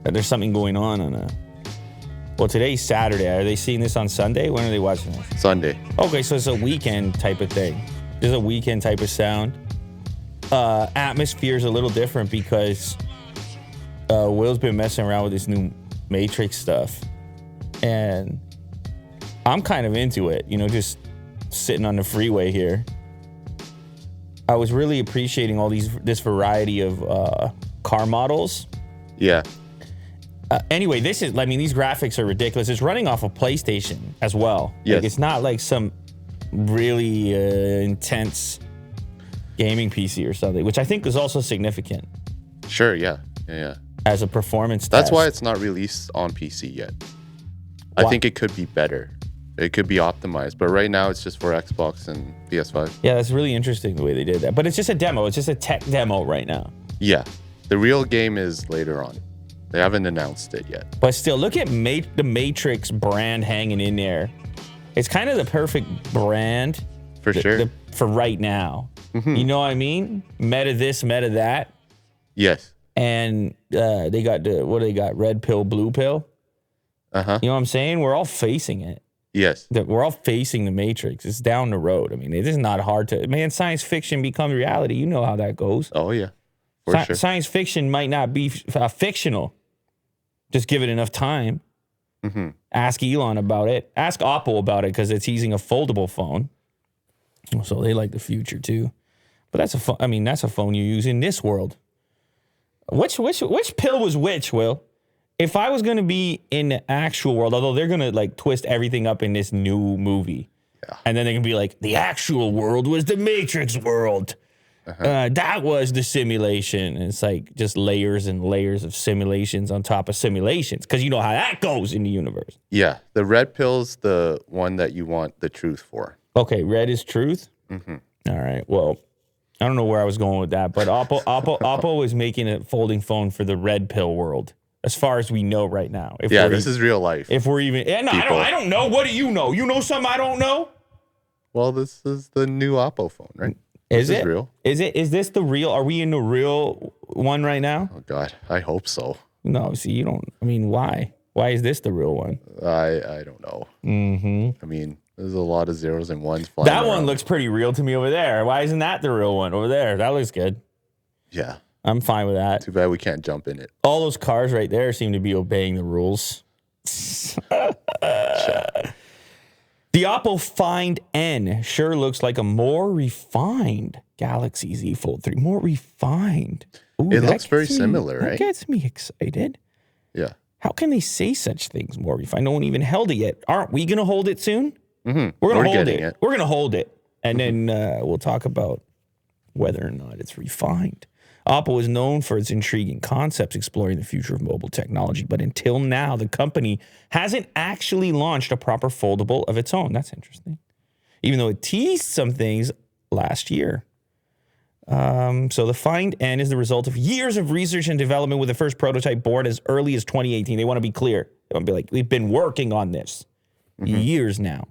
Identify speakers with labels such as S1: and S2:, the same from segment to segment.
S1: that there's something going on well, today's Saturday. Are they seeing this on Sunday? When are they watching this?
S2: Sunday.
S1: Okay, so it's a weekend type of thing. There's a weekend type of sound. Atmosphere's a little different because Will's been messing around with this new Matrix stuff. And I'm kind of into it, just sitting on the freeway here. I was really appreciating this variety of car models.
S2: Yeah.
S1: Anyway, these graphics are ridiculous. It's running off a PlayStation as well.
S2: Yes.
S1: Like, it's not like some really intense gaming PC or something, which I think is also significant.
S2: Sure, yeah.
S1: As a performance
S2: That's
S1: test.
S2: why it's not released on PC yet.
S1: Why?
S2: I think it could be better. It could be optimized, but right now it's just for Xbox and PS5.
S1: Yeah, that's really interesting the way they did that. But it's just a demo. It's just a tech demo right now.
S2: Yeah. The real game is later on. They haven't announced it yet.
S1: But still, look at the Matrix brand hanging in there. It's kind of the perfect brand.
S2: For sure.
S1: For right now.
S2: Mm-hmm.
S1: You know what I mean? Meta this, meta that.
S2: Yes.
S1: And they got what do they got? Red pill, blue pill.
S2: Uh-huh.
S1: You know what I'm saying? We're all facing it.
S2: Yes.
S1: We're all facing the Matrix. It's down the road. I mean, it is not hard to... Man, science fiction becomes reality. You know how that goes.
S2: Oh, yeah. For sure.
S1: Science fiction might not be fictional. Just give it enough time.
S2: Mm-hmm.
S1: Ask Elon about it. Ask Oppo about it because it's using a foldable phone. So they like the future too. But that's a phone you use in this world. Which pill was which, Will? If I was going to be in the actual world, although they're going to like twist everything up in this new movie.
S2: Yeah.
S1: And then they're going to be like, the actual world was the Matrix world. That was the simulation. And it's like just layers and layers of simulations on top of simulations. Because you know how that goes in the universe.
S2: Yeah. The red pill's the one that you want the truth for.
S1: Okay, red is truth?
S2: Mm-hmm.
S1: All right, well, I don't know where I was going with that, but Oppo is making a folding phone for the red pill world, as far as we know right now.
S2: This is real life.
S1: If we're even... Yeah, no, I don't know. What do you know? You know something I don't know?
S2: Well, this is the new Oppo phone, right?
S1: Is
S2: this
S1: it?
S2: Is real?
S1: Is this the real... Are we in the real one right now?
S2: Oh, God. I hope so.
S1: No, see, you don't... I mean, why? Why is this the real one?
S2: I don't know.
S1: Mm-hmm.
S2: I mean, there's a lot of zeros and ones flying
S1: That
S2: around.
S1: one looks pretty real to me over there. Why isn't that the real one over there? That looks good.
S2: Yeah.
S1: I'm fine with that.
S2: Too bad we can't jump in it.
S1: All those cars right there seem to be obeying the rules. The Oppo Find N sure looks like a more refined Galaxy Z Fold 3. More refined. Ooh,
S2: it looks very similar, right?
S1: That gets me excited.
S2: Yeah.
S1: How can they say such things, more refined? No one even held it yet. Aren't we going to hold it soon?
S2: Mm-hmm.
S1: We're going to hold
S2: it.
S1: We're going to hold it. And then we'll talk about whether or not it's refined. Oppo is known for its intriguing concepts exploring the future of mobile technology, but until now, the company hasn't actually launched a proper foldable of its own. That's interesting. Even though it teased some things last year. So the Find N is the result of years of research and development with the first prototype born as early as 2018. They want to be clear. They want to be like, we've been working on this years now.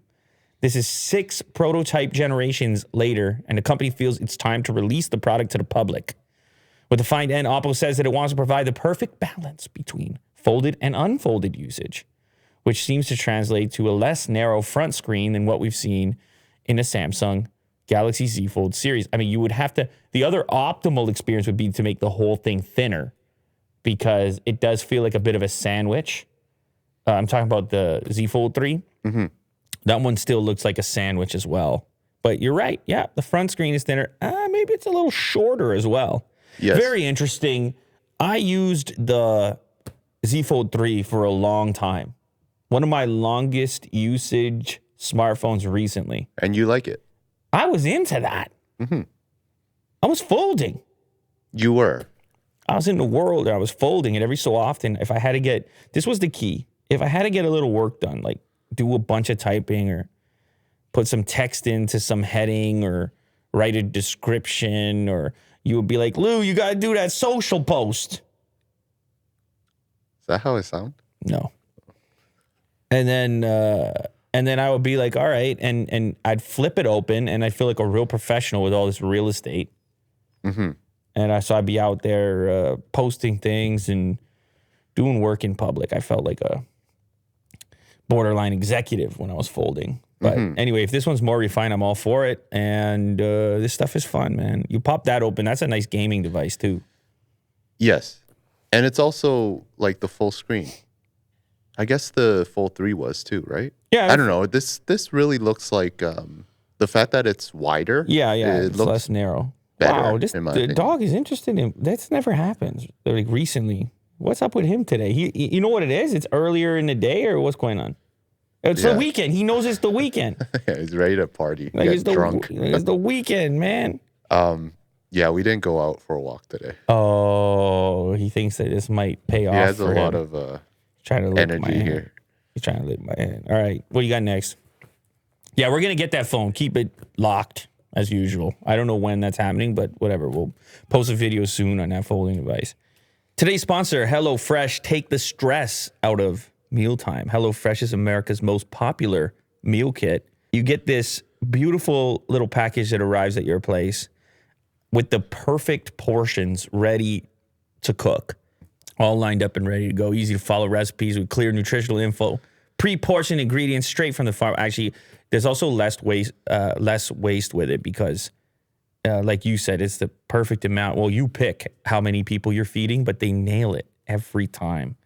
S1: This is 6 prototype generations later, and the company feels it's time to release the product to the public. With the Find N, Oppo says that it wants to provide the perfect balance between folded and unfolded usage, which seems to translate to a less narrow front screen than what we've seen in the Samsung Galaxy Z Fold series. I mean, you would have to... The other optimal experience would be to make the whole thing thinner because it does feel like a bit of a sandwich. I'm talking about the Z Fold 3.
S2: Mm-hmm.
S1: That one still looks like a sandwich as well. But you're right. Yeah, the front screen is thinner. Maybe it's a little shorter as well.
S2: Yes.
S1: Very interesting. I used the Z Fold 3 for a long time. One of my longest usage smartphones recently.
S2: And you like it?
S1: I was into that.
S2: Mm-hmm.
S1: I was folding.
S2: You were?
S1: I was in the world. I was folding it every so often. If I had to get... This was the key. If I had to get a little work done, like do a bunch of typing or put some text into some heading or write a description or... You would be like, Lou, you got to do that social post.
S2: Is that how I sound?
S1: No. And then I would be like, all right. And I'd flip it open and I'd feel like a real professional with all this real estate.
S2: Mm-hmm.
S1: And so I'd be out there posting things and doing work in public. I felt like a borderline executive when I was folding. But anyway, if this one's more refined, I'm all for it. And this stuff is fun, man. You pop that open. That's a nice gaming device, too.
S2: Yes. And it's also like the full screen. I guess the Fold 3 was too, right?
S1: Yeah.
S2: I don't know. This really looks like the fact that it's wider.
S1: Yeah.
S2: It
S1: It's
S2: looks
S1: less narrow.
S2: better,
S1: Wow,
S2: in my
S1: the
S2: opinion.
S1: dog is interested in. That's never happened. Like recently. What's up with him today? You know what it is? It's earlier in the day, or what's going on? It's the weekend. He knows it's the weekend.
S2: He's ready to party,
S1: Like
S2: get drunk.
S1: It's the weekend, man.
S2: Yeah, we didn't go out for a walk today.
S1: Oh, he thinks that this might pay off.
S2: He has a
S1: for
S2: lot
S1: him.
S2: of
S1: Trying to lick my
S2: energy
S1: hand.
S2: here.
S1: He's trying to lick my hand. All right, what do you got next? Yeah, we're gonna get that phone. Keep it locked as usual. I don't know when that's happening, but whatever. We'll post a video soon on that folding device. Today's sponsor, HelloFresh. Take the stress out of mealtime. HelloFresh is America's most popular meal kit. You get this beautiful little package that arrives at your place with the perfect portions ready to cook. All lined up and ready to go. Easy to follow recipes with clear nutritional info. Pre-portioned ingredients straight from the farm. Actually, there's also less waste with it because, like you said, it's the perfect amount. Well, you pick how many people you're feeding, but they nail it every time.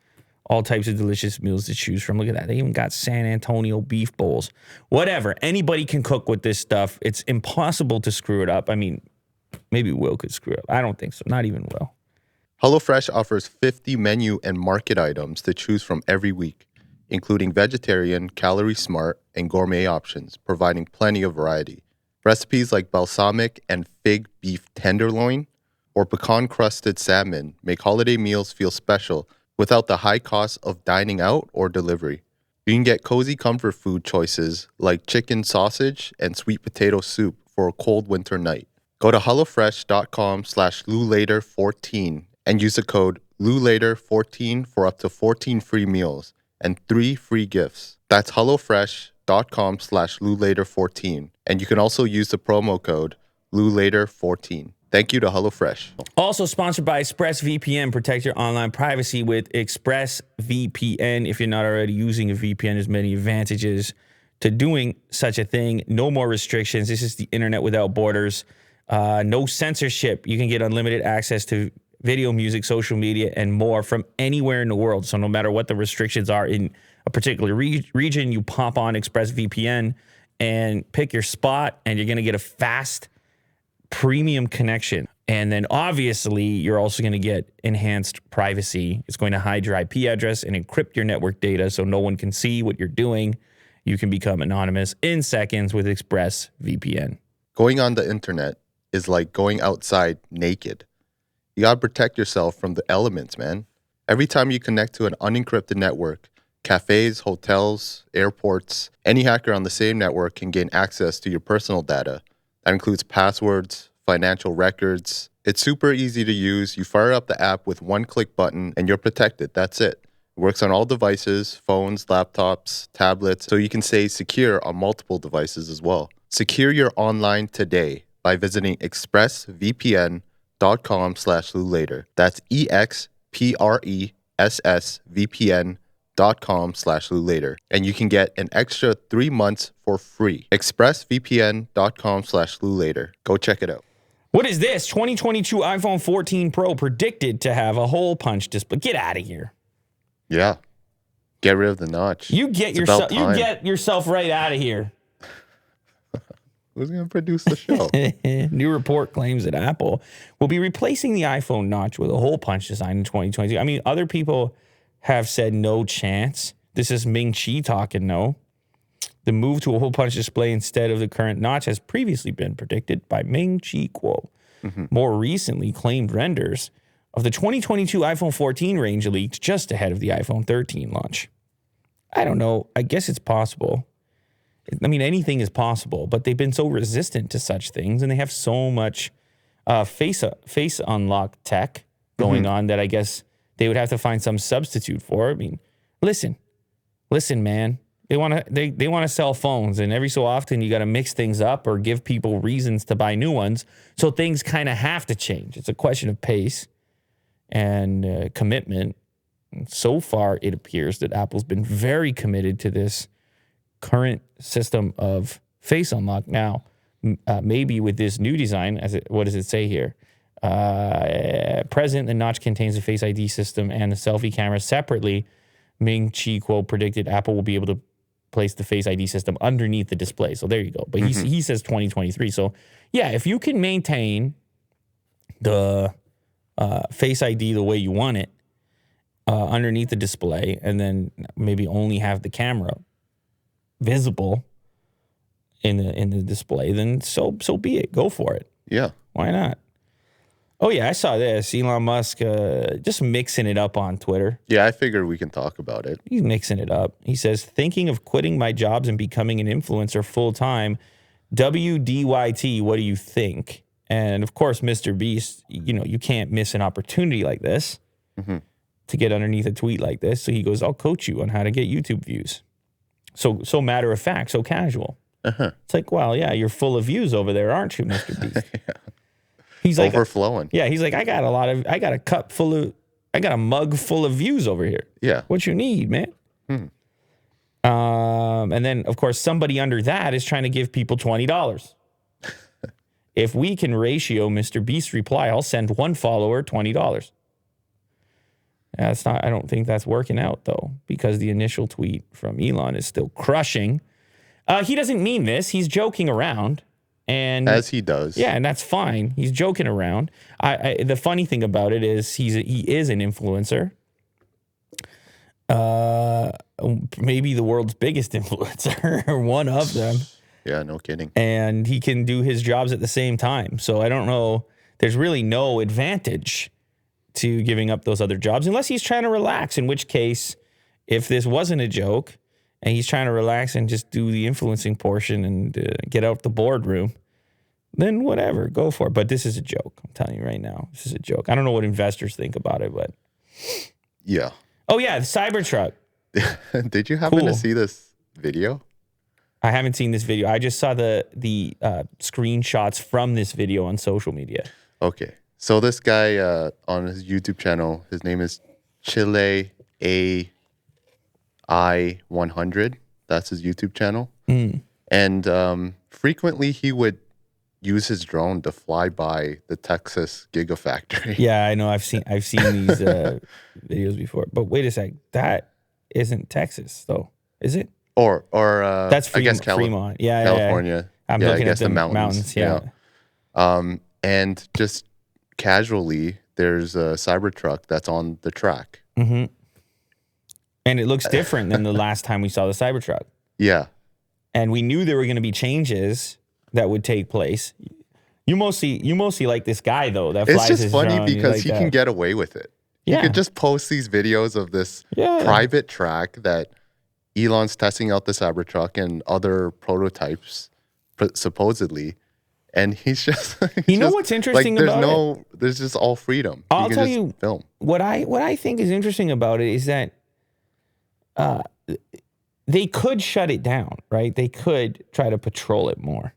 S1: All types of delicious meals to choose from. Look at that. They even got San Antonio beef bowls. Whatever. Anybody can cook with this stuff. It's impossible to screw it up. I mean, maybe Will could screw it up. I don't think so. Not even Will.
S2: HelloFresh offers 50 menu and market items to choose from every week, including vegetarian, calorie smart, and gourmet options, providing plenty of variety. Recipes like balsamic and fig beef tenderloin or pecan-crusted salmon make holiday meals feel special without the high cost of dining out or delivery. You can get cozy comfort food choices like chicken sausage and sweet potato soup for a cold winter night. Go to HelloFresh.com/LouLater14 and use the code LouLater14 for up to 14 free meals and 3 free gifts. That's HelloFresh.com/LouLater14. And you can also use the promo code LouLater14. Thank you to HelloFresh.
S1: Also sponsored by ExpressVPN. Protect your online privacy with ExpressVPN. If you're not already using a VPN, there's many advantages to doing such a thing. No more restrictions. This is the internet without borders. No censorship. You can get unlimited access to video, music, social media, and more from anywhere in the world. So no matter what the restrictions are in a particular region, you pop on ExpressVPN and pick your spot, and you're going to get a fast premium connection. And then obviously you're also going to get enhanced privacy. It's going to hide your IP address and encrypt your network data so no one can see what you're doing. You can become anonymous in seconds with ExpressVPN.
S2: Going on the internet is like going outside naked. You gotta protect yourself from the elements, man. Every time you connect to an unencrypted network, cafes, hotels, airports, any hacker on the same network can gain access to your personal data. That includes passwords, financial records. It's super easy to use. You fire up the app with one click button and you're protected. That's it. It works on all devices, phones, laptops, tablets, so you can stay secure on multiple devices as well. Secure your online today by visiting expressvpn.com/LouLater. That's expressvpn.com/LouLater. And you can get an extra 3 months for free. expressvpn.com/LouLater. Go check it out.
S1: What is this? 2022 iPhone 14 Pro predicted to have a hole punch display. Get out of here.
S2: Yeah. Get rid of the notch.
S1: You get yourself right out of here.
S2: Who's going to produce the show?
S1: New report claims that Apple will be replacing the iPhone notch with a hole punch design in 2022. I mean, other people have said no chance. This is Ming-Chi talking, no. The move to a hole punch display instead of the current notch has previously been predicted by Ming-Chi Kuo. More recently, claimed renders of the 2022 iPhone 14 range leaked just ahead of the iPhone 13 launch. I don't know. I guess it's possible. I mean, anything is possible, but they've been so resistant to such things, and they have so much face unlock tech going on that I guess they would have to find some substitute for. I mean, listen, man. They want to sell phones, and every so often you got to mix things up or give people reasons to buy new ones. So things kind of have to change. It's a question of pace and commitment. And so far, it appears that Apple's been very committed to this current system of face unlock. Now, maybe with this new design, what does it say here? Present, the notch contains the Face ID system and the selfie camera separately. Ming Chi Kuo predicted Apple will be able to place the Face ID system underneath the display. So there you go. But he says 2023. So yeah, if you can maintain the Face ID the way you want it underneath the display, and then maybe only have the camera visible in the display, then so be it. Go for it.
S2: Yeah.
S1: Why not? Oh, yeah, I saw this. Elon Musk just mixing it up on Twitter.
S2: Yeah, I figured we can talk about it.
S1: He's mixing it up. He says, thinking of quitting my jobs and becoming an influencer full-time. WDYT, what do you think? And, of course, Mr. Beast, you can't miss an opportunity like this to get underneath a tweet like this. So he goes, I'll coach you on how to get YouTube views. So matter of fact, so casual. It's like, well, yeah, you're full of views over there, aren't you, Mr. Beast?
S2: Yeah.
S1: He's like
S2: overflowing.
S1: He's like, I got a mug full of views over here.
S2: Yeah.
S1: What you need, man? And then, of course, somebody under that is trying to give people $20. If we can ratio Mr. Beast's reply, I'll send one follower $20. Yeah, I don't think that's working out, though, because the initial tweet from Elon is still crushing. He doesn't mean this. He's joking around. And
S2: as he does.
S1: Yeah, and that's fine. He's joking around. The funny thing about it is he is an influencer. Maybe the world's biggest influencer, or one of them.
S2: Yeah, no kidding.
S1: And he can do his jobs at the same time. So I don't know. There's really no advantage to giving up those other jobs unless he's trying to relax, in which case, if this wasn't a joke, and he's trying to relax and just do the influencing portion and get out the boardroom, then whatever, go for it. But this is a joke. I'm telling you right now, this is a joke. I don't know what investors think about it, but
S2: yeah.
S1: Oh yeah, the Cybertruck.
S2: Did you happen to see this video?
S1: I haven't seen this video. I just saw the screenshots from this video on social media.
S2: Okay, so this guy on his YouTube channel, his name is Chile I100. That's his YouTube channel. And frequently he would use his drone to fly by the Texas Gigafactory.
S1: Yeah, I know. I've seen these videos before. But wait a sec. That isn't Texas, though, is it?
S2: Or
S1: that's Fremont.
S2: I guess
S1: Fremont. Yeah,
S2: California.
S1: I'm looking at the mountains. Yeah.
S2: And just casually, there's a Cybertruck that's on the track.
S1: And it looks different than the last time we saw the Cybertruck.
S2: Yeah.
S1: And we knew there were going to be changes that would take place. You mostly like this guy, though, that flies his drone.
S2: It's just funny because he can get away with it.
S1: Yeah.
S2: He could just post these videos of this private track that Elon's testing out the Cybertruck and other prototypes, supposedly. And he's just...
S1: what's interesting about it?
S2: There's just all freedom.
S1: I'll tell you,
S2: film.
S1: What I think is interesting about it is that they could shut it down, right? They could try to patrol it more.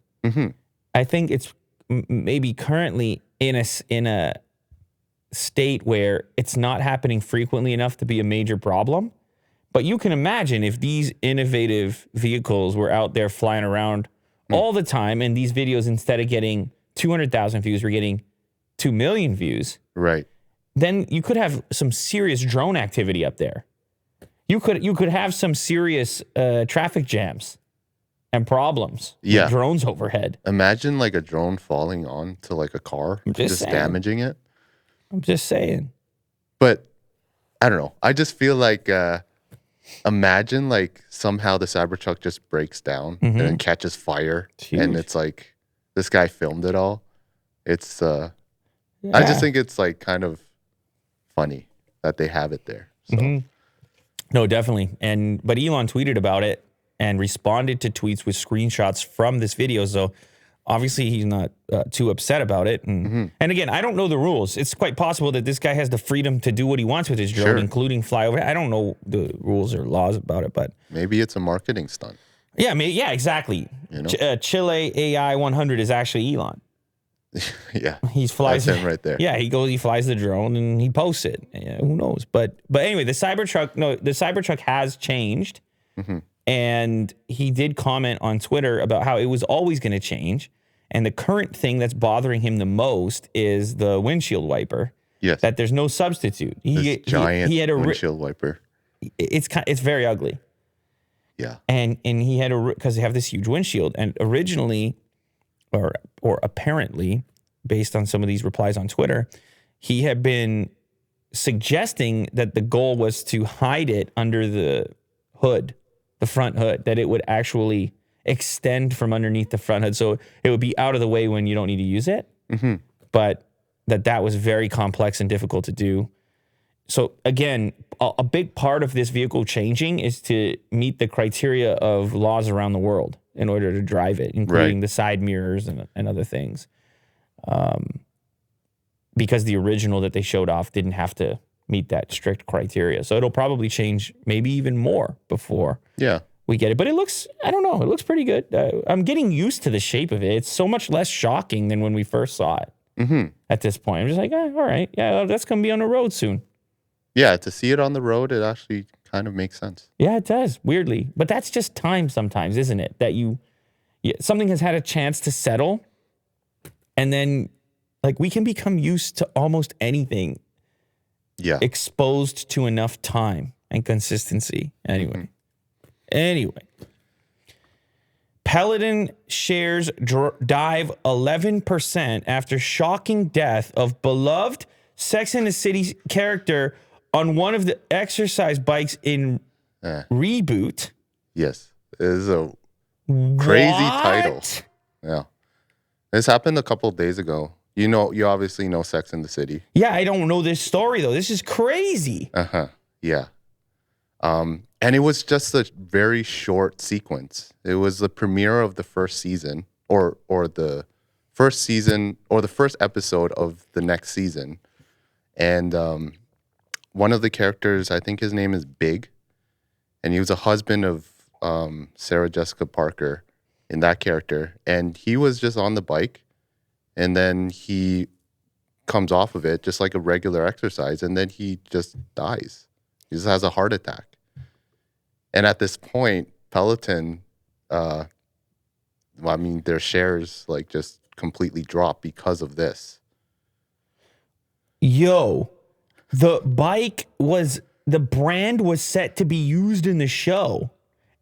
S1: I think it's maybe currently in a state where it's not happening frequently enough to be a major problem. But you can imagine if these innovative vehicles were out there flying around all the time, and these videos, instead of getting 200,000 views, were getting 2 million views.
S2: Right.
S1: Then you could have some serious drone activity up there. You could have some serious traffic jams and problems with drones overhead.
S2: Imagine like a drone falling on to like a car, just damaging it.
S1: I'm just saying.
S2: But I don't know. I just feel like imagine like somehow the Cybertruck just breaks down and then catches fire. And it's like this guy filmed it all. It's I just think it's like kind of funny that they have it there. So.
S1: No, definitely. But Elon tweeted about it and responded to tweets with screenshots from this video. So obviously he's not too upset about it. And again, I don't know the rules. It's quite possible that this guy has the freedom to do what he wants with his drone, including fly over. I don't know the rules or laws about it, but
S2: maybe it's a marketing stunt.
S1: Yeah, exactly. You know? Chile AI 100 is actually Elon.
S2: Yeah.
S1: He flies
S2: That's him right there.
S1: Yeah, he flies the drone and he posts it. Yeah, who knows? But anyway, the Cybertruck has changed.
S2: Mm-hmm.
S1: And he did comment on Twitter about how it was always going to change. And the current thing that's bothering him the most is the windshield wiper.
S2: Yes.
S1: That there's no substitute.
S2: This giant
S1: he had a
S2: windshield wiper.
S1: It's very ugly.
S2: Yeah.
S1: And he had because they have this huge windshield. And originally, or apparently, based on some of these replies on Twitter, he had been suggesting that the goal was to hide it under the hood, the front hood, that it would actually extend from underneath the front hood. So it would be out of the way when you don't need to use it.
S2: Mm-hmm.
S1: But that was very complex and difficult to do. So again, a big part of this vehicle changing is to meet the criteria of laws around the world in order to drive it, including the side mirrors and other things. Because the original that they showed off didn't have to meet that strict criteria. So it'll probably change maybe even more before we get it. But it looks, I don't know, it looks pretty good. I'm getting used to the shape of it. It's so much less shocking than when we first saw it at this point. I'm just like, all right, yeah, that's going to be on the road soon.
S2: Yeah, to see it on the road, it actually kind of makes sense.
S1: Yeah, it does, weirdly. But that's just time sometimes, isn't it? That something has had a chance to settle, and then like we can become used to almost anything exposed to enough time and consistency. Anyway. Peloton shares dive 11% after shocking death of beloved Sex and the City character on one of the exercise bikes in Reboot.
S2: Yes. It is a crazy title. Yeah. This happened a couple of days ago. You obviously know Sex and the City.
S1: Yeah, I don't know this story, though. This is crazy.
S2: Yeah. And it was just a very short sequence. It was the premiere of the first season, or the first season, or the first episode of the next season. And one of the characters, I think his name is Big, and he was a husband of Sarah Jessica Parker in that character. And he was just on the bike, and then he comes off of it just like a regular exercise, and then he just dies. He just has a heart attack. And at this point, Peloton, their shares like just completely drop because of this.
S1: Yo, the brand was set to be used in the show,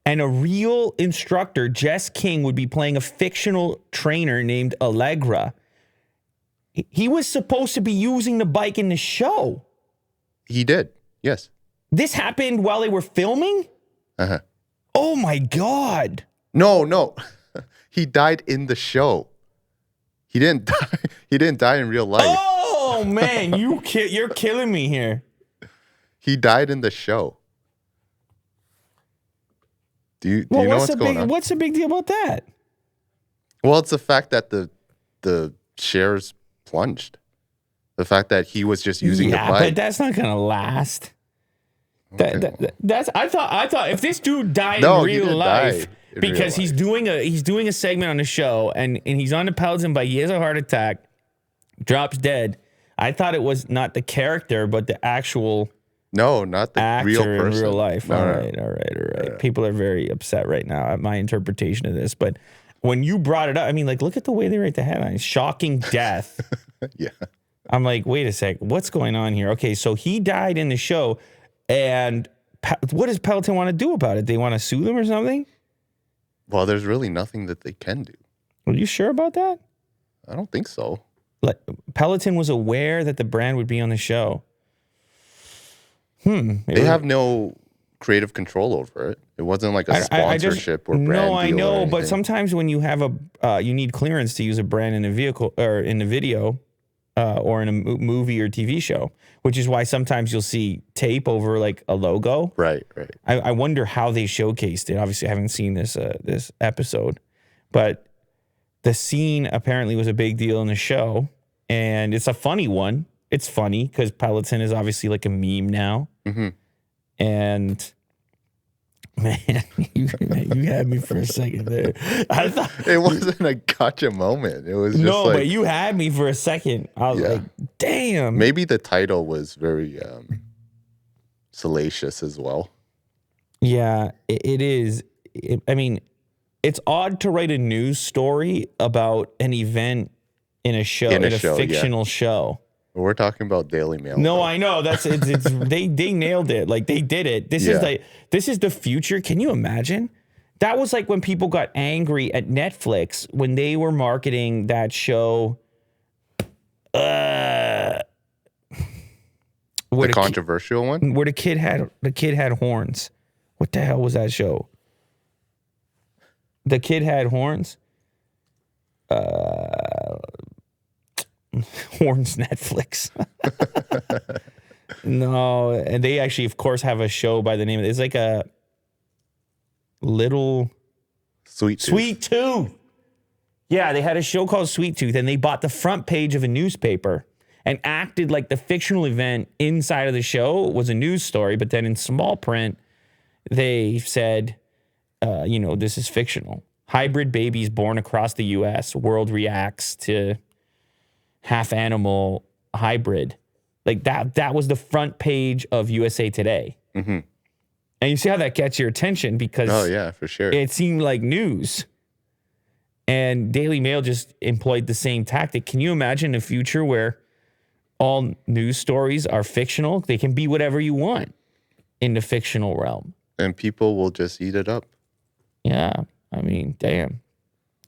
S1: and a real instructor, Jess King, would be playing a fictional trainer named Allegra. He was supposed to be using the bike in the show.
S2: He did, yes.
S1: This happened while they were filming? Oh my God.
S2: No. He died in the show. He didn't die. He didn't die in real life.
S1: Oh man, you're killing me here.
S2: He died in the show. Do you know what's going on?
S1: What's the big deal about that?
S2: Well, it's the fact that the shares plunged. The fact that he was just using the bike.
S1: Yeah, but that's not gonna last. I thought if this dude died in real life because he's doing a segment on the show and he's on the Peloton bike, he has a heart attack, drops dead. I thought it was not the character, but the actual
S2: not the
S1: actor
S2: real person
S1: in real life.
S2: No.
S1: All right. Yeah. People are very upset right now at my interpretation of this, but when you brought it up, I mean, like, look at the way they write the headline: shocking death.
S2: Yeah.
S1: I'm like, wait a sec, what's going on here? Okay, so he died in the show. And what does Peloton want to do about it? They want to sue them or something?
S2: Well, there's really nothing that they can do.
S1: Are you sure about that?
S2: I don't think so.
S1: Peloton was aware that the brand would be on the show.
S2: They have no creative control over it. It wasn't like a sponsorship or brand deal.
S1: No, I know, but sometimes when you have you need clearance to use a brand in a vehicle or in a video or in a movie or TV show, which is why sometimes you'll see tape over like a logo.
S2: Right.
S1: I wonder how they showcased it. Obviously, I haven't seen this episode, but the scene apparently was a big deal in the show, and it's a funny one. It's funny because Peloton is obviously like a meme now, and Man, you had me for a second there. I thought
S2: It wasn't a gotcha moment. It was just
S1: no,
S2: like
S1: but you had me for a second. I was
S2: Yeah.
S1: like, damn.
S2: maybe the title was very salacious as well.
S1: Yeah, it is. I mean, it's odd to write a news story about an event in a show, in a
S2: show, yeah.
S1: fictional show.
S2: We're talking about Daily Mail.
S1: No,
S2: though.
S1: I know it's they nailed it. Like they did it. This is the future. Can you imagine? That was like when people got angry at Netflix when they were marketing that show.
S2: The controversial one?
S1: Where the kid had horns. What the hell was that show? The kid had horns. Horns Netflix. No, and they actually, of course, have a show by the name of it's like a little
S2: Sweet
S1: Tooth. Yeah, they had a show called Sweet Tooth, and they bought the front page of a newspaper and acted like the fictional event inside of the show was a news story, but then in small print, they said, this is fictional. Hybrid babies born across the U.S. World reacts to half animal hybrid. Like that was the front page of USA Today.
S2: Mm-hmm.
S1: And you see how that gets your attention because
S2: oh yeah, for sure.
S1: It seemed like news. And Daily Mail just employed the same tactic. Can you imagine a future where all news stories are fictional? They can be whatever you want in the fictional realm.
S2: And people will just eat it up.
S1: Yeah. I mean, damn.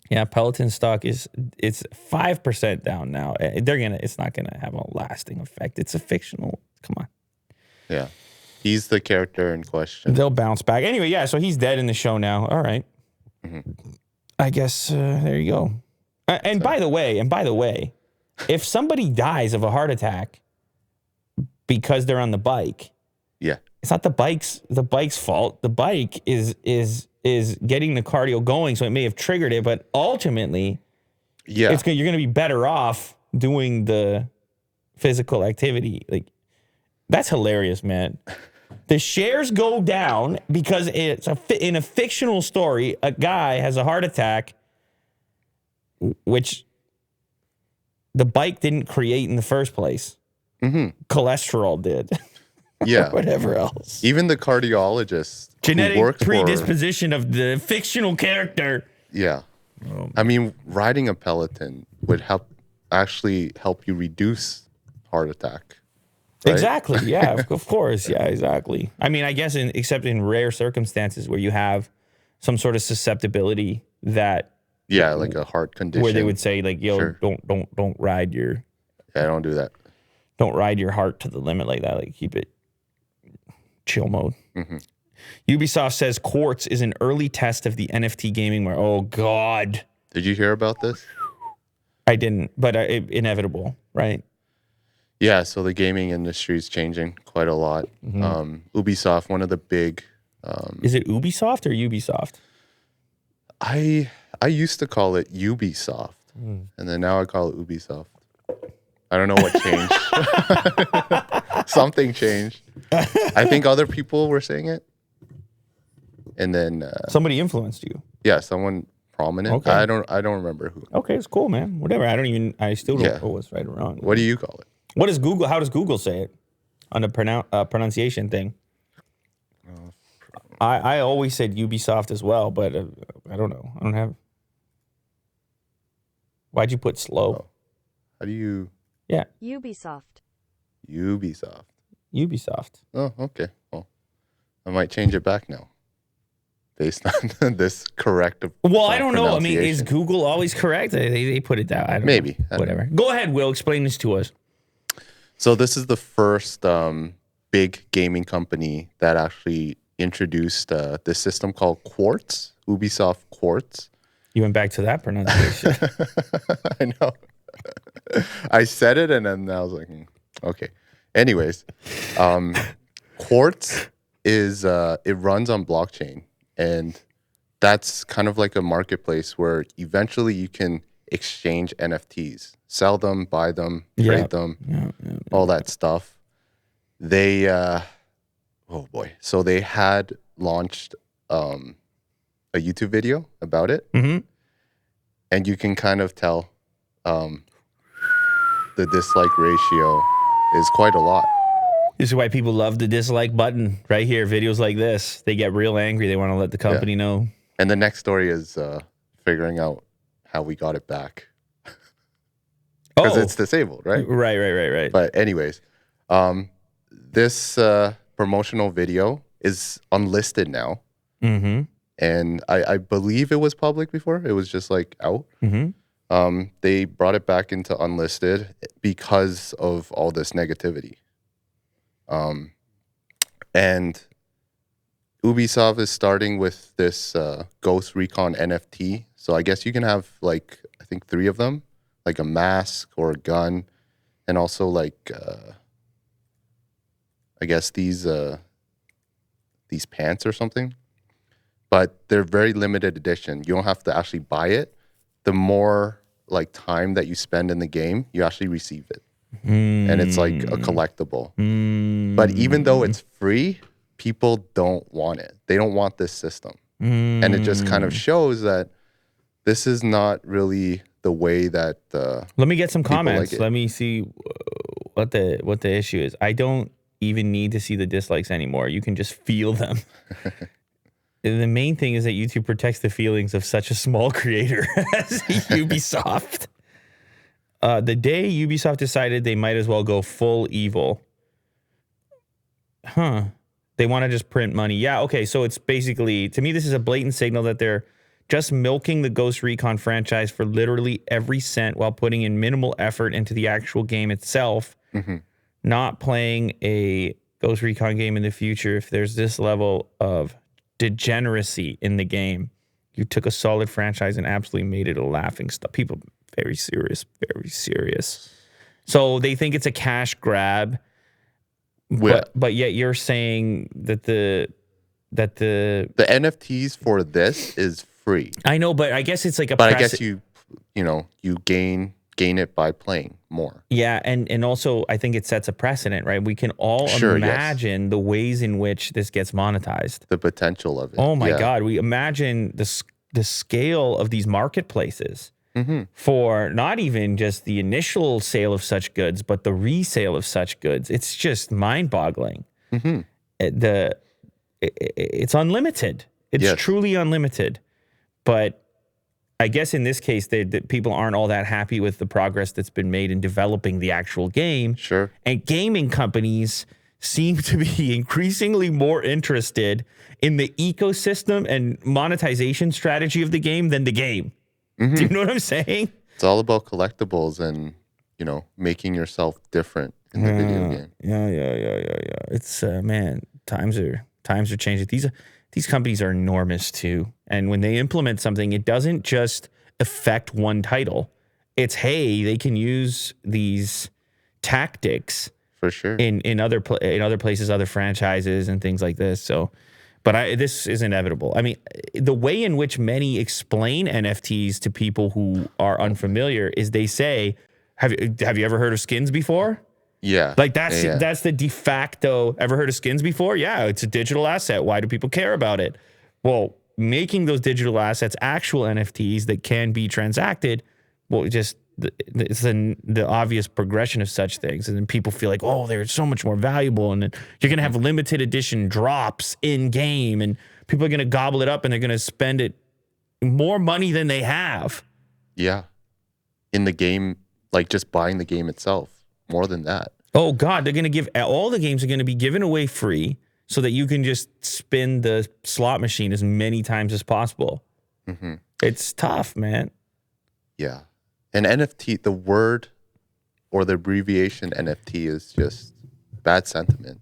S1: Yeah, Peloton stock it's 5% down now. It's not gonna have a lasting effect. It's a fictional. Come on.
S2: Yeah, he's the character in question.
S1: They'll bounce back anyway. Yeah, so he's dead in the show now. All right. Mm-hmm. I guess there you go. And by the way, if somebody dies of a heart attack because they're on the bike,
S2: yeah,
S1: it's not the bike's fault. The bike is getting the cardio going, so it may have triggered it, but ultimately, you're going to be better off doing the physical activity. Like, that's hilarious, man. The shares go down because in a fictional story, a guy has a heart attack, which the bike didn't create in the first place. Mm-hmm. Cholesterol did.
S2: Yeah.
S1: Whatever else.
S2: Even the cardiologist.
S1: Genetic predisposition of the fictional character.
S2: Yeah. I mean, riding a Peloton would help you reduce heart attack. Right?
S1: Exactly. Yeah, of course. Yeah, exactly. I mean, I guess except in rare circumstances where you have some sort of susceptibility that.
S2: Yeah, like a heart condition.
S1: Where they would say like, yo,
S2: sure.
S1: don't ride your.
S2: Yeah, don't do that.
S1: Don't ride your heart to the limit like that. Like keep it chill mode. Mm-hmm. Ubisoft says Quartz is an early test of the NFT gaming where, oh God.
S2: Did you hear about this?
S1: I didn't, but inevitable, right?
S2: Yeah, so the gaming industry is changing quite a lot. Mm-hmm. Ubisoft, one of the big...
S1: is it Ubisoft or Ubisoft?
S2: I used to call it Ubisoft, and then now I call it Ubisoft. I don't know what changed. Something changed. I think other people were saying it. And then
S1: somebody influenced you.
S2: Yeah, someone prominent. Okay. I don't remember who.
S1: Okay, it's cool, man. Whatever. I still don't know what's right or wrong.
S2: What do you call it?
S1: What is Google? How does Google say it on the pronunciation thing? I always said Ubisoft as well, but I don't know. I don't have. Why'd you put slow?
S2: Oh. How do you?
S1: Yeah.
S3: Ubisoft.
S2: Oh, okay. Well, I might change it back now. Based on this correct.
S1: Well, I don't know. I mean, is Google always correct? They put it down. I don't
S2: Maybe.
S1: know. Whatever. Go ahead, Will. Explain this to us.
S2: So this is the first big gaming company that actually introduced this system called Quartz, Ubisoft Quartz.
S1: You went back to that pronunciation.
S2: I know. I said it and then I was like, okay. Anyways, Quartz is it runs on blockchain, and that's kind of like a marketplace where eventually you can exchange NFTs, sell them, buy them, trade them, all that stuff. They oh boy. So they had launched a YouTube video about it, and you can kind of tell the dislike ratio is quite a lot.
S1: This is why people love the dislike button right here. Videos like this, they get real angry. They want to let the company know.
S2: And the next story is figuring out how we got it back. Because it's disabled, right?
S1: Right.
S2: But anyways, this promotional video is unlisted now. And I believe it was public before. It was just like out. They brought it back into unlisted because of all this negativity. And Ubisoft is starting with this Ghost Recon NFT. So I guess you can have like, I think 3 of them, like a mask or a gun, and also like, I guess these pants or something. But they're very limited edition. You don't have to actually buy it. The more like time that you spend in the game, you actually receive it. And it's like a collectible. But even though it's free, people don't want it. They don't want this system. And it just kind of shows that this is not really the way that
S1: let me get some comments.
S2: Like
S1: Let me see what the issue is. I don't even need to see the dislikes anymore. You can just feel them. The main thing is that YouTube protects the feelings of such a small creator as Ubisoft. The day Ubisoft decided they might as well go full evil. They want to just print money. Yeah, okay, so it's basically, to me, this is a blatant signal that they're just milking the Ghost Recon franchise for literally every cent while putting in minimal effort into the actual game itself. Not playing a Ghost Recon game in the future if there's this level of degeneracy in the game. You took a solid franchise and absolutely made it a laughing stock. People very serious. So they think it's a cash grab, but yet you're saying that the
S2: NFTs for this is free.
S1: I know, but I guess it's like
S2: I guess you gain it by playing more.
S1: Yeah, and also I think it sets a precedent, right? We can all imagine the ways in which this gets monetized.
S2: The potential of it.
S1: Oh my God, we imagine the scale of these marketplaces for not even just the initial sale of such goods, but the resale of such goods. It's just mind-boggling. It's unlimited. It's truly unlimited. But I guess in this case, people aren't all that happy with the progress that's been made in developing the actual game.
S2: Sure.
S1: And gaming companies seem to be increasingly more interested in the ecosystem and monetization strategy of the game than the game. Do you know what I'm saying?
S2: It's all about collectibles and, making yourself different in the video game.
S1: Yeah. It's, man, times are changing. These companies are enormous too. And when they implement something, it doesn't just affect one title. It's, hey, they can use these tactics
S2: for sure
S1: in other places, other franchises and things like this. So, but this is inevitable. I mean, the way in which many explain NFTs to people who are unfamiliar is they say, have you ever heard of skins before?
S2: Yeah.
S1: Like that's the de facto, ever heard of skins before? Yeah, it's a digital asset. Why do people care about it? Well, making those digital assets actual NFTs that can be transacted, well, just it's the obvious progression of such things. And then people feel like, oh, they're so much more valuable. And then you're going to have limited edition drops in game and people are going to gobble it up and they're going to spend it more money than they have.
S2: Yeah. In the game, like just buying the game itself. More than that.
S1: Oh, God, they're going to give all the games are going to be given away free so that you can just spin the slot machine as many times as possible. It's tough, man.
S2: Yeah. And NFT, the word or the abbreviation NFT is just bad sentiment,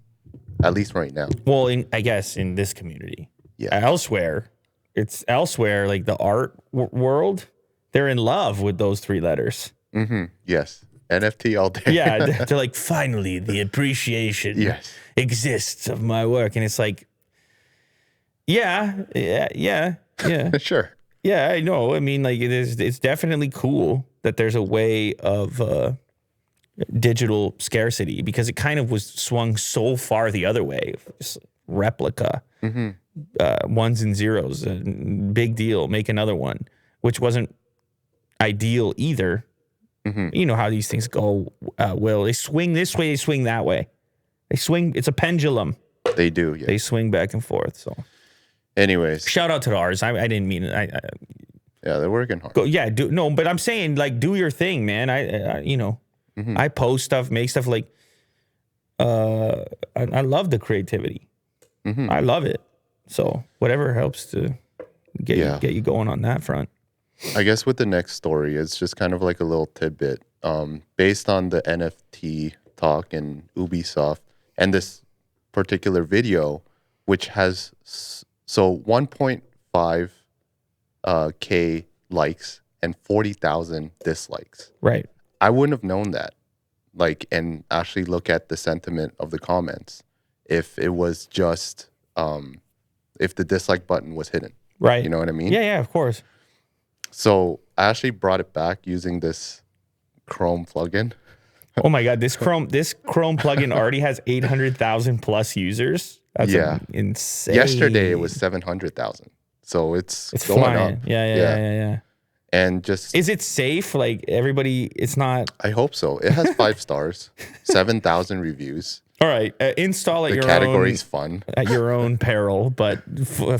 S2: at least right now.
S1: Well, I guess in this community.
S2: Yeah.
S1: Elsewhere, like the art world, they're in love with those 3 letters.
S2: Yes. NFT all day.
S1: Yeah, they're like, finally, the appreciation exists of my work. And it's like, yeah.
S2: Sure.
S1: Yeah, I know. I mean, like, it's definitely cool that there's a way of digital scarcity because it kind of was swung so far the other way, just replica. ones and zeros. Big deal. Make another one, which wasn't ideal either. You know how these things go, Will. They swing this way, they swing that way. They swing. It's a pendulum.
S2: They do, yeah.
S1: They swing back and forth. So,
S2: anyways.
S1: Shout out to the artists. I didn't mean it.
S2: Yeah, they're working hard.
S1: But I'm saying, like, do your thing, man. I post stuff, make stuff like, I love the creativity. I love it. So whatever helps to get you going on that front.
S2: I guess with the next story, it's just kind of like a little tidbit. Based on the NFT talk in Ubisoft and this particular video, which has 1.5 K likes and 40,000 dislikes.
S1: Right.
S2: I wouldn't have known that. Like, and actually look at the sentiment of the comments if it was just if the dislike button was hidden.
S1: Right.
S2: You know what I mean?
S1: Yeah, of course.
S2: So I actually brought it back using this Chrome plugin.
S1: Oh my God, this Chrome plugin already has 800,000 plus users. That's insane.
S2: Yesterday it was 700,000. So it's going
S1: flying.
S2: up.
S1: Yeah.
S2: And just,
S1: is it safe? Like, everybody, it's not.
S2: I hope so. It has 5 stars, 7,000 reviews.
S1: All right, install at
S2: The
S1: your
S2: category's fun.
S1: At your own peril, but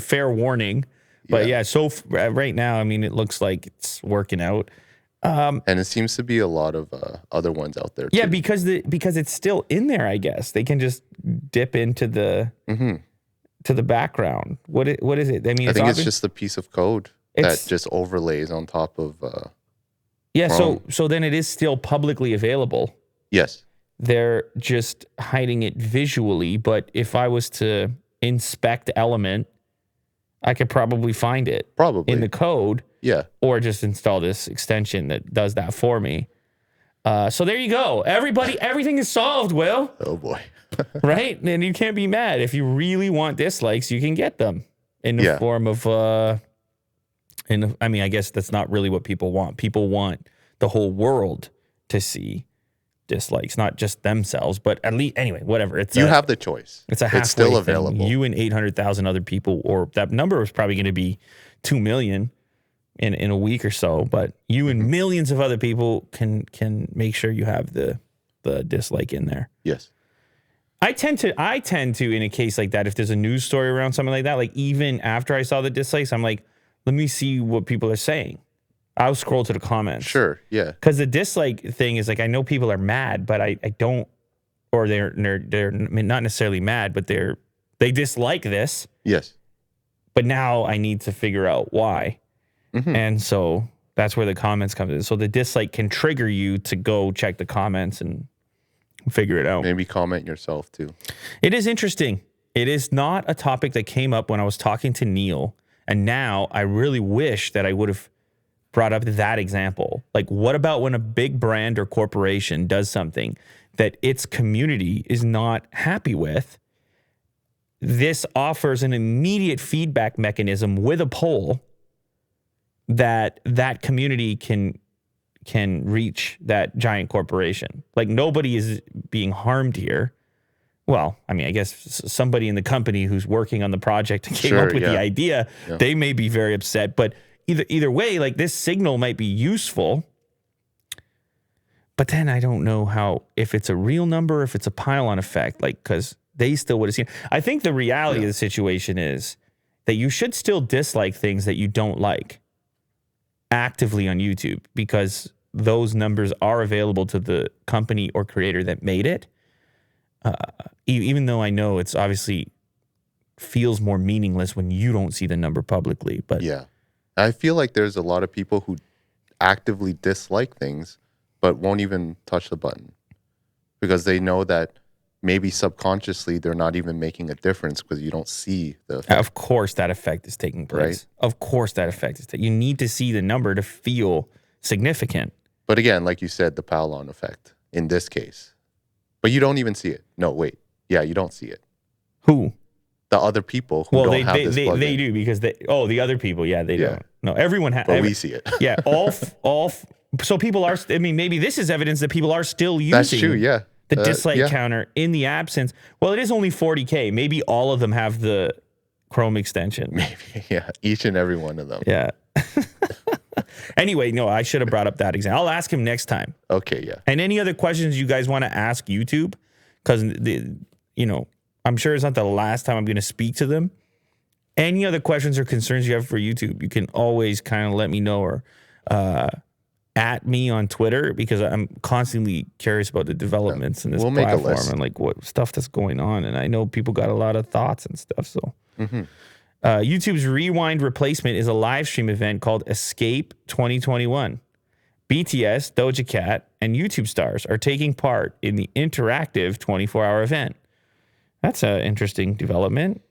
S1: fair warning. But right now, I mean, it looks like it's working out.
S2: And it seems to be a lot of other ones out there, too.
S1: Yeah, because it's still in there, I guess. They can just dip into the to the background. What is it? I mean,
S2: I think it's just a piece of code that just overlays on top of Chrome.
S1: So then it is still publicly available.
S2: Yes.
S1: They're just hiding it visually, but if I was to inspect Element, I could probably find it.
S2: Probably.
S1: In the code.
S2: Yeah.
S1: Or just install this extension that does that for me. So there you go. Everybody, everything is solved, Will.
S2: Oh, boy.
S1: Right? And you can't be mad. If you really want dislikes, you can get them in the form of... I guess that's not really what people want. People want the whole world to see dislikes, not just themselves, but at least, anyway, whatever.
S2: You have the choice.
S1: It's halfway
S2: still
S1: thing.
S2: available.
S1: You and 800,000 other people, or that number is probably going to be 2 million in a week or so, but you and millions of other people can make sure you have the dislike in there.
S2: Yes.
S1: I tend to, in a case like that, if there's a news story around something like that, like even after I saw the dislikes, I'm like, let me see what people are saying. I'll scroll to the comments.
S2: Sure, yeah.
S1: Because the dislike thing is like, I know people are mad, but I don't, or they're not necessarily mad, but they dislike this.
S2: Yes.
S1: But now I need to figure out why. And so that's where the comments come in. So the dislike can trigger you to go check the comments and figure it out.
S2: Maybe comment yourself too.
S1: It is interesting. It is not a topic that came up when I was talking to Neil. And now I really wish that I would have brought up that example. Like, what about when a big brand or corporation does something that its community is not happy with? This offers an immediate feedback mechanism with a poll that community can reach that giant corporation. Like, nobody is being harmed here. Well, I mean, I guess somebody in the company who's working on the project and came up with the idea, they may be very upset. But either way, like, this signal might be useful. But then I don't know if it's a real number, if it's a pile-on effect, like, because they still would have seen. I think the reality of the situation is that you should still dislike things that you don't like actively on YouTube, because those numbers are available to the company or creator that made it. Even though I know it's obviously feels more meaningless when you don't see the number publicly. But
S2: yeah, I feel like there's a lot of people who actively dislike things but won't even touch the button because they know that maybe subconsciously they're not even making a difference because you don't see the effect.
S1: Of course that effect is taking place.
S2: Right?
S1: Of course that effect is you need to see the number to feel significant.
S2: But again, like you said, the pile-on effect in this case. But you don't even see it. No, wait. Yeah, you don't see it.
S1: Who?
S2: The other people who don't have this plugin.
S1: They do because the other people, they don't. No, everyone has.
S2: But we see it.
S1: Yeah, so people are, I mean, maybe this is evidence that people are still using
S2: That's true, yeah.
S1: the dislike counter in the absence. Well, it is only 40K. Maybe all of them have the Chrome extension.
S2: Maybe, yeah, each and every one of them.
S1: Yeah. Anyway, no, I should have brought up that example. I'll ask him next time.
S2: Okay, yeah.
S1: And any other questions you guys want to ask YouTube? Because, I'm sure it's not the last time I'm going to speak to them. Any other questions or concerns you have for YouTube, you can always kind of let me know or at me on Twitter, because I'm constantly curious about the developments in this platform and like what stuff that's going on. And I know people got a lot of thoughts and stuff. So YouTube's Rewind replacement is a live stream event called Escape 2021. BTS, Doja Cat, and YouTube stars are taking part in the interactive 24-hour event. That's an interesting development.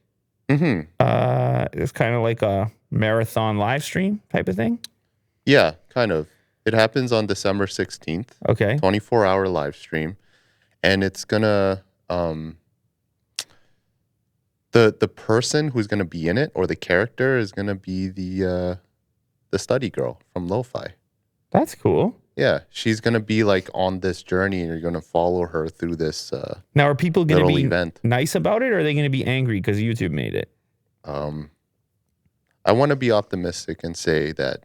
S1: It's kind of like a marathon live stream type of thing.
S2: Yeah, kind of. It happens on December 16th.
S1: Okay.
S2: 24-hour live stream. And it's going to... The person who's going to be in it, or the character, is going to be the study girl from Lo-Fi.
S1: That's cool.
S2: Yeah, she's going to be like on this journey, and you're going to follow her through this
S1: now, are people going to be
S2: event.
S1: Nice about it, or are they going to be angry because YouTube made it?
S2: I want to be optimistic and say that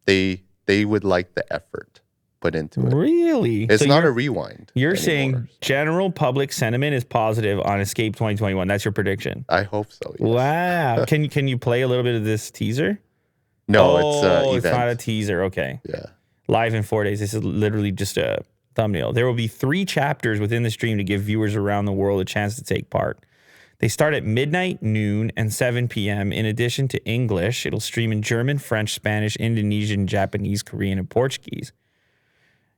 S2: they would like the effort put into it.
S1: Really?
S2: It's not a rewind.
S1: You're
S2: anymore.
S1: saying general public sentiment is positive on Escape 2021. That's your prediction?
S2: I hope so, yes.
S1: Wow. Can you play a little bit of this teaser?
S2: No, it's
S1: it's not a teaser. Okay.
S2: Yeah.
S1: Live in 4 days. This is literally just a thumbnail. There will be 3 chapters within the stream to give viewers around the world a chance to take part. They start at midnight, noon, and 7 p.m. In addition to English, it'll stream in German, French, Spanish, Indonesian, Japanese, Korean, and Portuguese.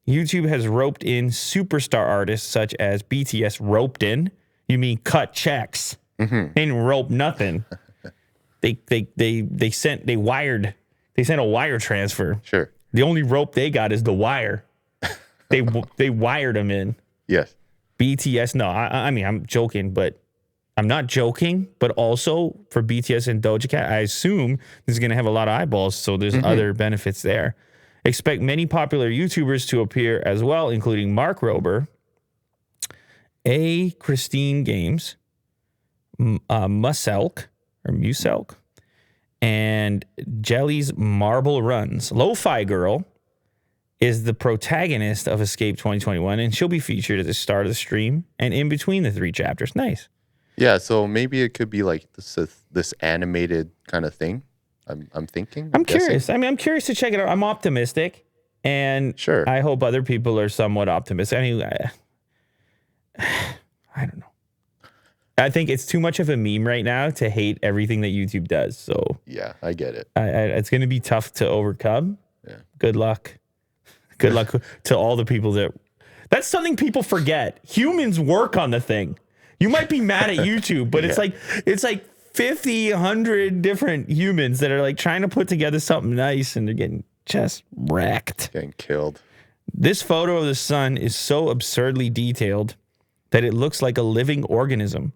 S1: YouTube has roped in superstar artists such as BTS. Roped in? You mean cut checks? They didn't rope nothing. They sent a wire transfer.
S2: Sure.
S1: The only rope they got is the wire. They wired them in.
S2: Yes.
S1: BTS. No, I mean, I'm joking, but I'm not joking. But also for BTS and Doja Cat, I assume this is going to have a lot of eyeballs. So there's other benefits there. Expect many popular YouTubers to appear as well, including Mark Rober, Christine Games, Muselk, and Jelly's Marble Runs. Lo-Fi Girl is the protagonist of Escape 2021, and she'll be featured at the start of the stream and in between the 3 chapters. Nice.
S2: Yeah, so maybe it could be like this animated kind of thing. I'm thinking.
S1: I'm curious. I mean, I'm curious to check it out. I'm optimistic, and
S2: sure,
S1: I hope other people are somewhat optimistic. I mean, I don't know. I think it's too much of a meme right now to hate everything that YouTube does. So
S2: yeah, I get it.
S1: It's going to be tough to overcome.
S2: Yeah.
S1: Good luck. Good luck to all the people that's something people forget. Humans work on the thing. You might be mad at YouTube, but it's like 50, 100 different humans that are like trying to put together something nice, and they're getting just wrecked.
S2: Getting killed.
S1: This photo of the sun is so absurdly detailed that it looks like a living organism.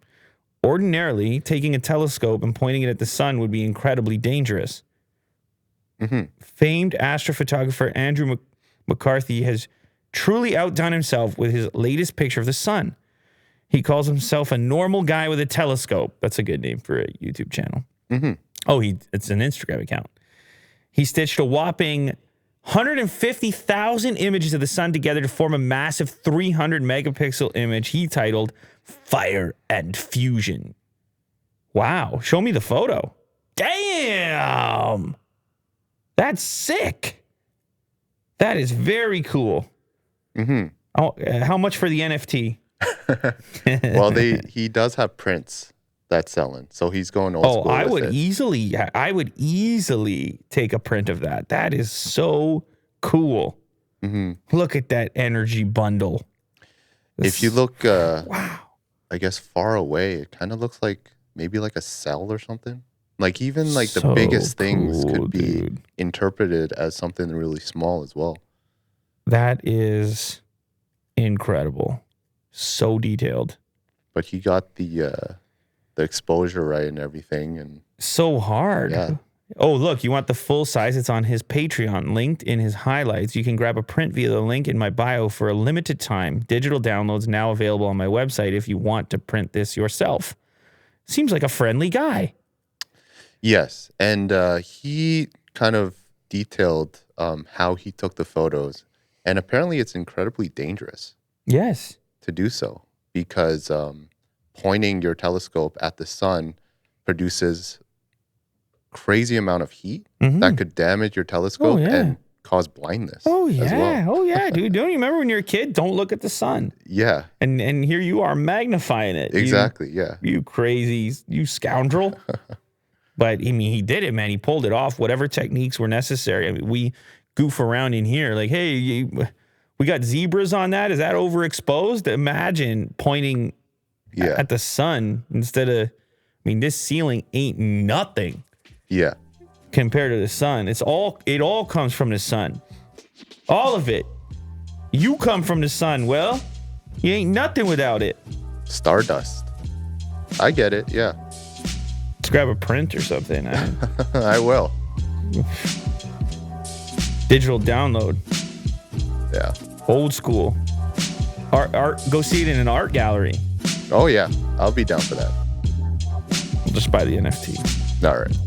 S1: Ordinarily, taking a telescope and pointing it at the sun would be incredibly dangerous. Famed astrophotographer Andrew McCarthy has truly outdone himself with his latest picture of the sun. He calls himself a normal guy with a telescope. That's a good name for a YouTube channel. Oh, it's an Instagram account. He stitched a whopping 150,000 images of the sun together to form a massive 300 megapixel image he titled Fire and Fusion. Wow. Show me the photo. Damn. That's sick. That is very cool. Oh, how much for the NFT?
S2: Well, he does have prints that's selling, so he's going old school.
S1: I would easily take a print of that. That is so cool. Look at that energy bundle.
S2: If you look,
S1: wow,
S2: I guess far away, it kind of looks like maybe like a cell or something. Like even like the
S1: So
S2: biggest things
S1: cool,
S2: could be
S1: dude.
S2: interpreted as something really small as well.
S1: That is incredible. So detailed.
S2: But he got the exposure right and everything, and
S1: So hard.
S2: Yeah.
S1: Oh, look, you want the full size? It's on his Patreon, linked in his highlights. You can grab a print via the link in my bio for a limited time. Digital downloads now available on my website if you want to print this yourself. Seems like a friendly guy.
S2: Yes, and he kind of detailed how he took the photos, and apparently it's incredibly dangerous
S1: Yes.
S2: to do so because pointing your telescope at the sun produces crazy amount of heat that could damage your telescope and cause blindness.
S1: Oh
S2: as
S1: yeah.
S2: well.
S1: Oh yeah, dude. Don't you remember when you're a kid? Don't look at the sun.
S2: Yeah,
S1: And here you are magnifying it.
S2: exactly. Yeah.
S1: You crazy, you scoundrel. But I mean, he did it, man. He pulled it off. Whatever techniques were necessary. I mean, we goof around in here like, hey, we got zebras on that. Is that overexposed? Imagine pointing at the sun instead of. I mean, this ceiling ain't nothing.
S2: Yeah.
S1: Compared to the sun. It all comes from the sun. All of it. You come from the sun. Well, you ain't nothing without it.
S2: Stardust. I get it. Yeah.
S1: Let's grab a print or something.
S2: I will.
S1: Digital download.
S2: Yeah.
S1: Old school. Art. Go see it in an art gallery.
S2: Oh, yeah. I'll be down for that.
S1: We'll just buy the NFT.
S2: All right.